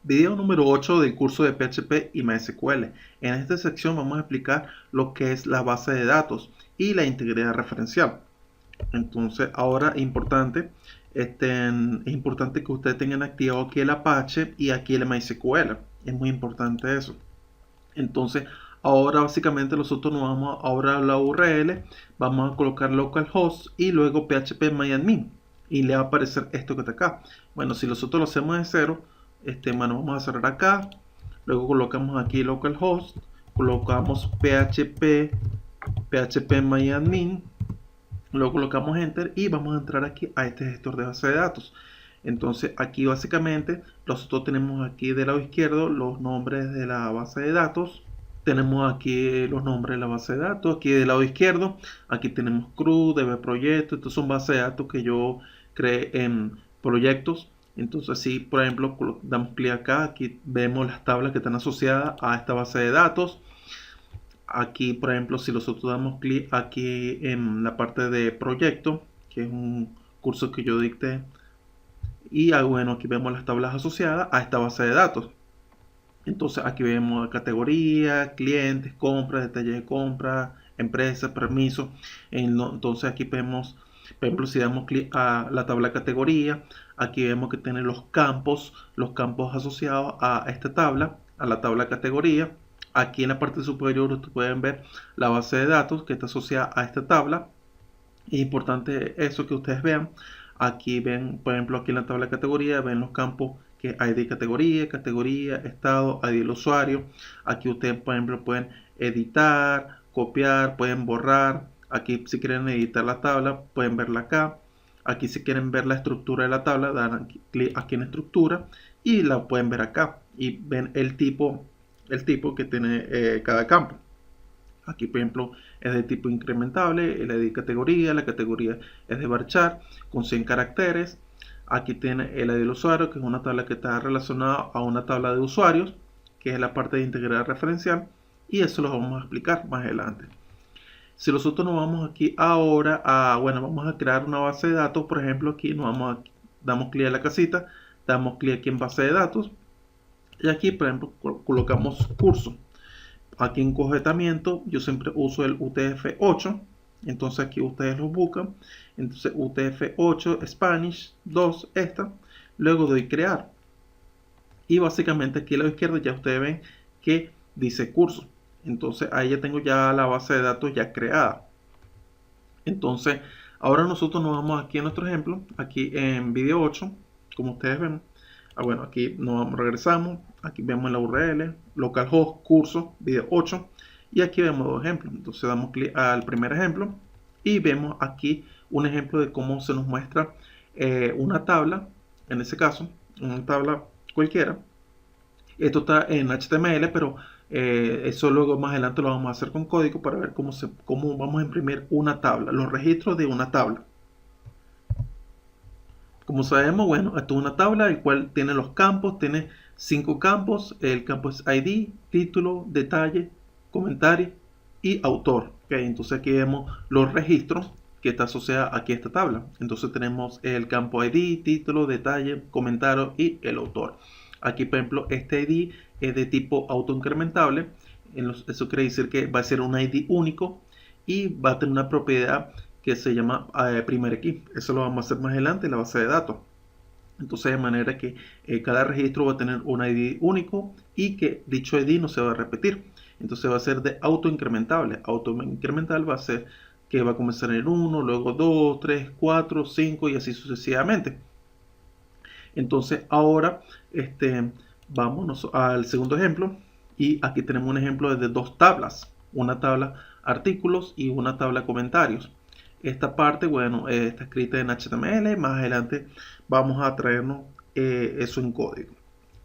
Video número 8 del curso de PHP y MySQL. En esta sección vamos a explicar lo que es la base de datos y la integridad referencial. Entonces, ahora es importante que ustedes tengan activado aquí el Apache y aquí el MySQL. Es muy importante eso. Entonces, ahora básicamente nosotros nos vamos a abrir la URL, vamos a colocar localhost y luego phpMyAdmin y le va a aparecer esto que está acá. Bueno, si nosotros lo hacemos de cero, bueno, vamos a cerrar acá, luego colocamos aquí localhost, colocamos phpMyAdmin, luego colocamos enter y vamos a entrar aquí a este gestor de base de datos. Entonces aquí básicamente nosotros tenemos aquí del lado izquierdo los nombres de la base de datos. Tenemos aquí los nombres de la base de datos. Aquí del lado izquierdo, aquí tenemos CRUD, DB Proyecto. Estos son bases de datos que yo creé en proyectos. Entonces si por ejemplo damos clic acá, aquí vemos las tablas que están asociadas a esta base de datos. Aquí por ejemplo si nosotros damos clic aquí en la parte de proyecto, que es un curso que yo dicté, y bueno, aquí vemos las tablas asociadas a esta base de datos. Entonces aquí vemos categoría, clientes, compras, detalles de compra, empresas, permisos. Entonces aquí vemos, por ejemplo, si damos clic a la tabla de categoría, aquí vemos que tiene los campos asociados a esta tabla, a la tabla de categoría. Aquí en la parte superior ustedes pueden ver la base de datos que está asociada a esta tabla. Es importante eso que ustedes vean. Aquí ven, por ejemplo, aquí en la tabla de categoría, ven los campos que hay de categoría, categoría, estado, ID del usuario. Aquí ustedes, por ejemplo, pueden editar, copiar, pueden borrar. Aquí si quieren editar la tabla, pueden verla acá. Aquí si quieren ver la estructura de la tabla, dan clic aquí en estructura y la pueden ver acá. Y ven el tipo que tiene cada campo. Aquí, por ejemplo, es de tipo incrementable, la de categoría, la categoría es de varchar con 100 caracteres. Aquí tiene el ID del usuario, que es una tabla que está relacionada a una tabla de usuarios, que es la parte de integridad referencial, y eso lo vamos a explicar más adelante. Si nosotros nos vamos aquí ahora bueno, vamos a crear una base de datos, por ejemplo, aquí damos clic a la casita, damos clic aquí en base de datos, y aquí, por ejemplo, colocamos curso. Aquí en cogetamiento yo siempre uso el UTF-8, entonces aquí ustedes lo buscan, entonces UTF-8 Spanish 2 esta, luego doy crear y básicamente aquí a la izquierda ya ustedes ven que dice curso, entonces ahí ya tengo ya la base de datos ya creada. Entonces ahora nosotros nos vamos aquí a nuestro ejemplo, aquí en video 8, como ustedes ven. Bueno, aquí regresamos, aquí vemos la URL, localhost, curso, video 8, y aquí vemos dos ejemplos. Entonces damos clic al primer ejemplo y vemos aquí un ejemplo de cómo se nos muestra una tabla, en este caso, una tabla cualquiera. Esto está en HTML, pero eso luego más adelante lo vamos a hacer con código para ver cómo vamos a imprimir una tabla, los registros de una tabla. Como sabemos, bueno, esto es una tabla el cual tiene los campos, tiene 5 campos. El campo es ID, título, detalle, comentario y autor. ¿Okay? Entonces aquí vemos los registros que está asociada aquí a esta tabla. Entonces tenemos el campo ID, título, detalle, comentario y el autor. Aquí, por ejemplo, este ID es de tipo autoincrementable. Eso quiere decir que va a ser un ID único y va a tener una propiedad que se llama primer key. Eso lo vamos a hacer más adelante en la base de datos. Entonces de manera que cada registro va a tener un ID único y que dicho ID no se va a repetir. Entonces va a ser de autoincrementable. Autoincremental va a ser que va a comenzar en 1, luego 2, 3, 4, 5 y así sucesivamente. Entonces ahora vámonos al segundo ejemplo y aquí tenemos un ejemplo de dos tablas. Una tabla artículos y una tabla comentarios. Esta parte, bueno, está escrita en HTML. Más adelante vamos a traernos eso en código.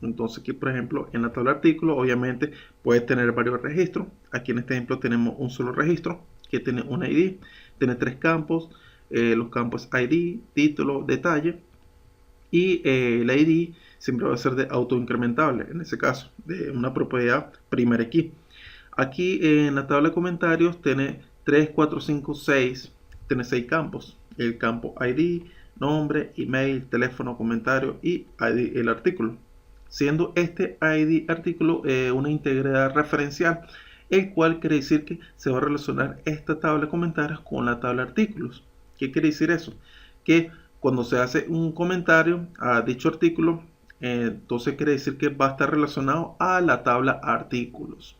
Entonces aquí, por ejemplo, en la tabla de artículos, obviamente puede tener varios registros. Aquí en este ejemplo tenemos un solo registro que tiene un ID. Tiene 3 campos. Los campos ID, título, detalle. Y el ID siempre va a ser de autoincrementable, en ese caso, de una propiedad primer key. Aquí en la tabla de comentarios tiene 3, 4, 5, 6, tiene 6 campos. El campo ID, nombre, email, teléfono, comentario y ID, el artículo. siendo este ID artículo una integridad referencial, el cual quiere decir que se va a relacionar esta tabla de comentarios con la tabla de artículos. ¿Qué quiere decir eso? Que cuando se hace un comentario a dicho artículo, entonces quiere decir que va a estar relacionado a la tabla artículos.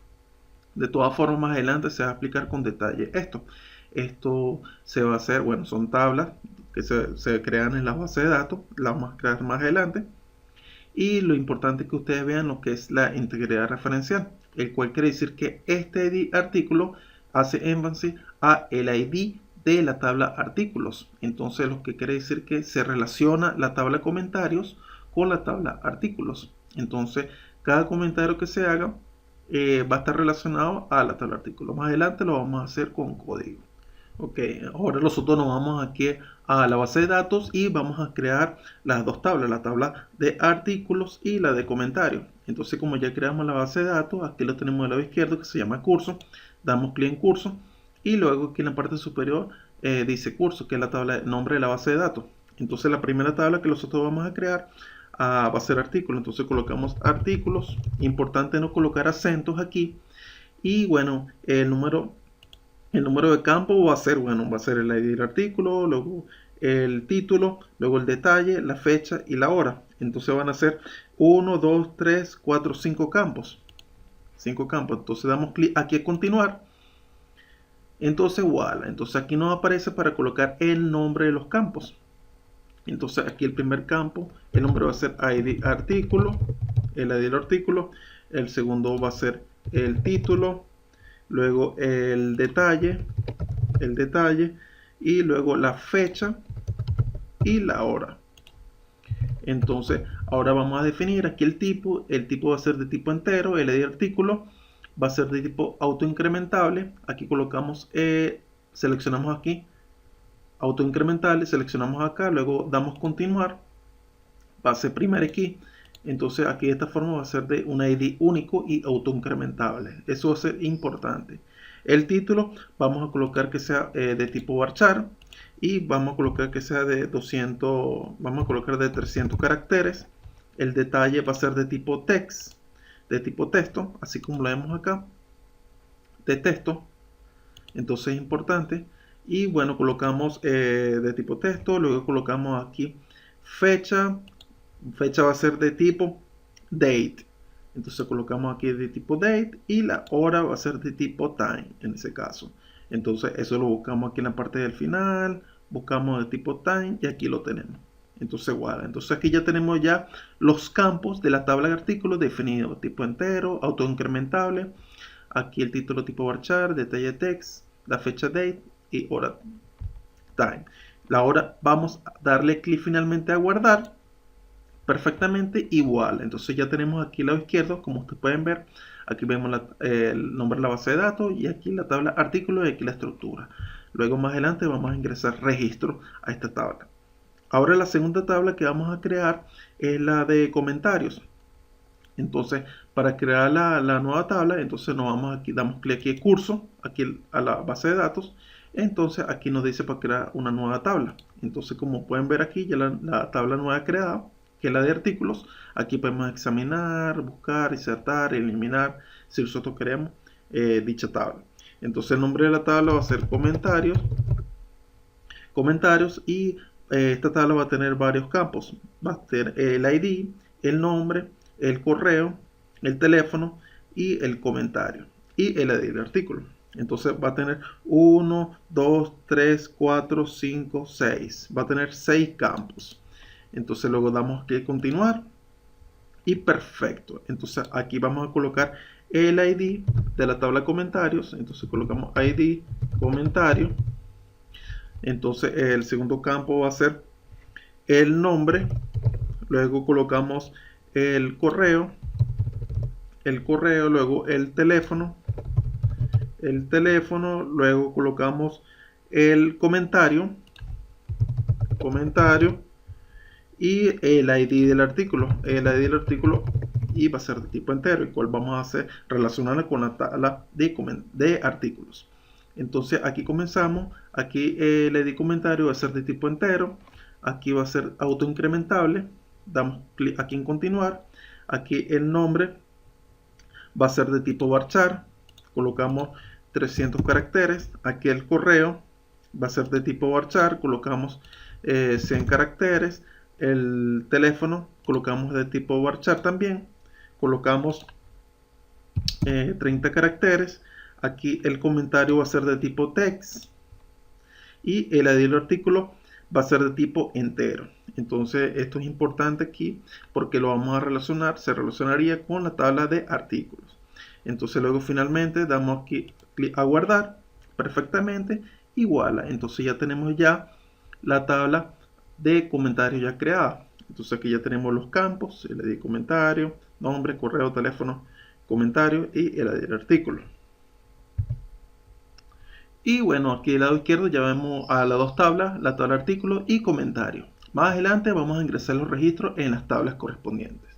De todas formas, más adelante se va a explicar con detalle esto. Esto se va a hacer, bueno, son tablas que se crean en la base de datos, las vamos a crear más adelante. Y lo importante es que ustedes vean lo que es la integridad referencial, el cual quiere decir que este ID artículo hace énfasis a el ID de la tabla artículos. Entonces lo que quiere decir que se relaciona la tabla comentarios con la tabla artículos. Entonces cada comentario que se haga va a estar relacionado a la tabla artículos. Más adelante lo vamos a hacer con código. Ok, ahora nosotros nos vamos aquí a la base de datos y vamos a crear las dos tablas, la tabla de artículos y la de comentarios. Entonces, como ya creamos la base de datos, aquí lo tenemos del lado izquierdo que se llama curso, damos clic en curso y luego aquí en la parte superior dice curso, que es la tabla de nombre de la base de datos. Entonces la primera tabla que nosotros vamos a crear va a ser artículos, entonces colocamos artículos, importante no colocar acentos aquí y bueno, el número de campo va a ser, bueno, va a ser el ID del artículo, luego el título, luego el detalle, la fecha y la hora. Entonces van a ser 1, 2, 3, 4, 5 campos. 5 campos. Entonces damos clic aquí a continuar. Entonces, voilà. Entonces aquí nos aparece para colocar el nombre de los campos. Entonces aquí el primer campo, el nombre va a ser ID artículo, el ID del artículo. El segundo va a ser el título, luego el detalle y luego la fecha y la hora. Entonces ahora vamos a definir aquí el tipo va a ser de tipo entero, el de artículo va a ser de tipo autoincrementable. Aquí colocamos, seleccionamos aquí autoincrementable, seleccionamos acá, luego damos continuar, va a ser primer key. Entonces aquí de esta forma va a ser de un ID único y autoincrementable. Eso va a ser importante. El título vamos a colocar que sea de tipo varchar y vamos a colocar que sea de 200, vamos a colocar de 300 caracteres. El detalle va a ser de tipo text, de tipo texto, así como lo vemos acá, de texto. Entonces es importante. Y bueno, colocamos de tipo texto, luego colocamos aquí fecha va a ser de tipo date. Entonces colocamos aquí de tipo date y la hora va a ser de tipo time en ese caso. Entonces eso lo buscamos aquí en la parte del final, buscamos de tipo time y aquí lo tenemos. Entonces igual, entonces aquí ya tenemos ya los campos de la tabla de artículos definidos, tipo entero, autoincrementable, aquí el título tipo varchar, detalle text, la fecha date y hora time. La hora vamos a darle clic finalmente a guardar perfectamente igual. Entonces ya tenemos aquí al lado izquierdo, como ustedes pueden ver, aquí vemos el nombre de la base de datos y aquí la tabla artículos y aquí la estructura. Luego más adelante vamos a ingresar registro a esta tabla. Ahora la segunda tabla que vamos a crear es la de comentarios. Entonces para crear la nueva tabla, entonces nos vamos aquí, damos clic aquí en curso, aquí a la base de datos. Entonces aquí nos dice para crear una nueva tabla. Entonces como pueden ver aquí ya la tabla nueva creada, que es la de artículos. Aquí podemos examinar, buscar, insertar, eliminar si nosotros queremos dicha tabla. Entonces el nombre de la tabla va a ser comentarios y esta tabla va a tener varios campos. Va a tener el ID, el nombre, el correo, el teléfono y el comentario y el ID del artículo. Entonces va a tener 1, 2, 3, 4, 5, 6. Va a tener 6 campos. Entonces luego damos que continuar y perfecto. Entonces aquí vamos a colocar el ID de la tabla de comentarios. Entonces colocamos ID comentario. Entonces el segundo campo va a ser el nombre. Luego colocamos el correo, luego el teléfono, luego colocamos el comentario y el ID del artículo. Y va a ser de tipo entero, el cual vamos a hacer relacionarla con la tabla de artículos. Entonces aquí comenzamos. Aquí el ID comentario va a ser de tipo entero. Aquí va a ser autoincrementable. Damos clic aquí en continuar. Aquí el nombre va a ser de tipo varchar, colocamos 300 caracteres. Aquí el correo va a ser de tipo varchar, colocamos 100 caracteres. El teléfono colocamos de tipo varchar también, colocamos 30 caracteres. Aquí el comentario va a ser de tipo text y el ID del artículo va a ser de tipo entero. Entonces esto es importante aquí porque lo vamos a relacionar, se relacionaría con la tabla de artículos. Entonces luego finalmente damos aquí clic a guardar perfectamente y voilà. Entonces ya tenemos ya la tabla de comentarios ya creada. Entonces aquí ya tenemos los campos, el ID comentario, nombre, correo, teléfono, comentario y el ID del artículo. Y bueno, aquí del lado izquierdo ya vemos a las dos tablas, la tabla de artículos y comentario. Más adelante vamos a ingresar los registros en las tablas correspondientes.